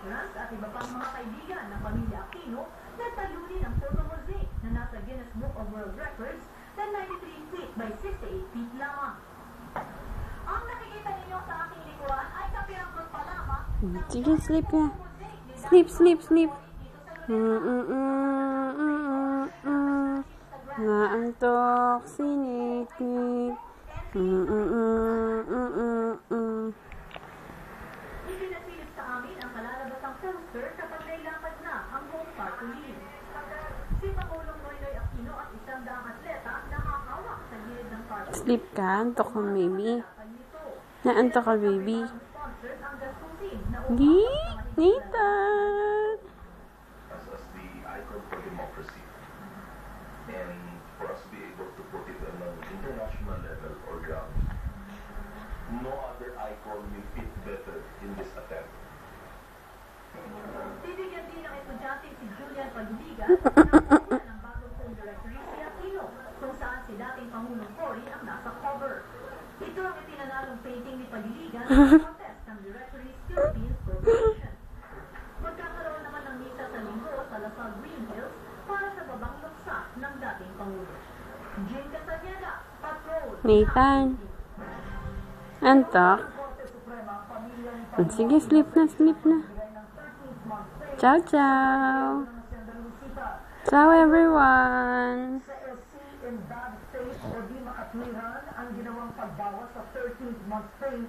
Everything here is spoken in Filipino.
veterans at iba pang mga kaibigan ng pamilya Aquino nagtayo din ng photo mosaic na nasa Guinness Book of World Records na 93 feet by 68 feet lamang. Ang nakikita ninyo sa aking likuran ay kapiranggot pa lamang ng Sige, sleep na. Sleep, sleep, sleep. Naantok si Nick. Ipinasilip sa amin ang kalalabasang poster kapag nailapad na ang buong party. Si Pangulong Noynoy Aquino at 100 atleta nakahawak sa gilid ng party. Sleep ka? Antok ka, baby. Naantok ka, baby. Sponsored ang gastusin na Di, Nathan. As the icon for democracy, and for us to be able to put it on an international level or ground, no other icon will fit better in this attempt. Bibigyan din ng estudyante si Julian Palubigan ng bagong film directory si Aquino, kung saan si dating Pangulong Cory ang nasa cover. Ito ang itinanalong painting ni Palubigan sa contest ng Directory's Philippines Corporation. Magkakaroon naman ng misa sa linggo sa Lasal Green Hills para sa babang luksa ng dating Pangulo. Jane Castañeda, Patrol. Nathan. Antok. Sige, sleep na, sleep na. Ciao, ciao. Ciao, everyone. Sa LC in bad faith o di makatwiran ang ginawang pagbawas sa 13th month pay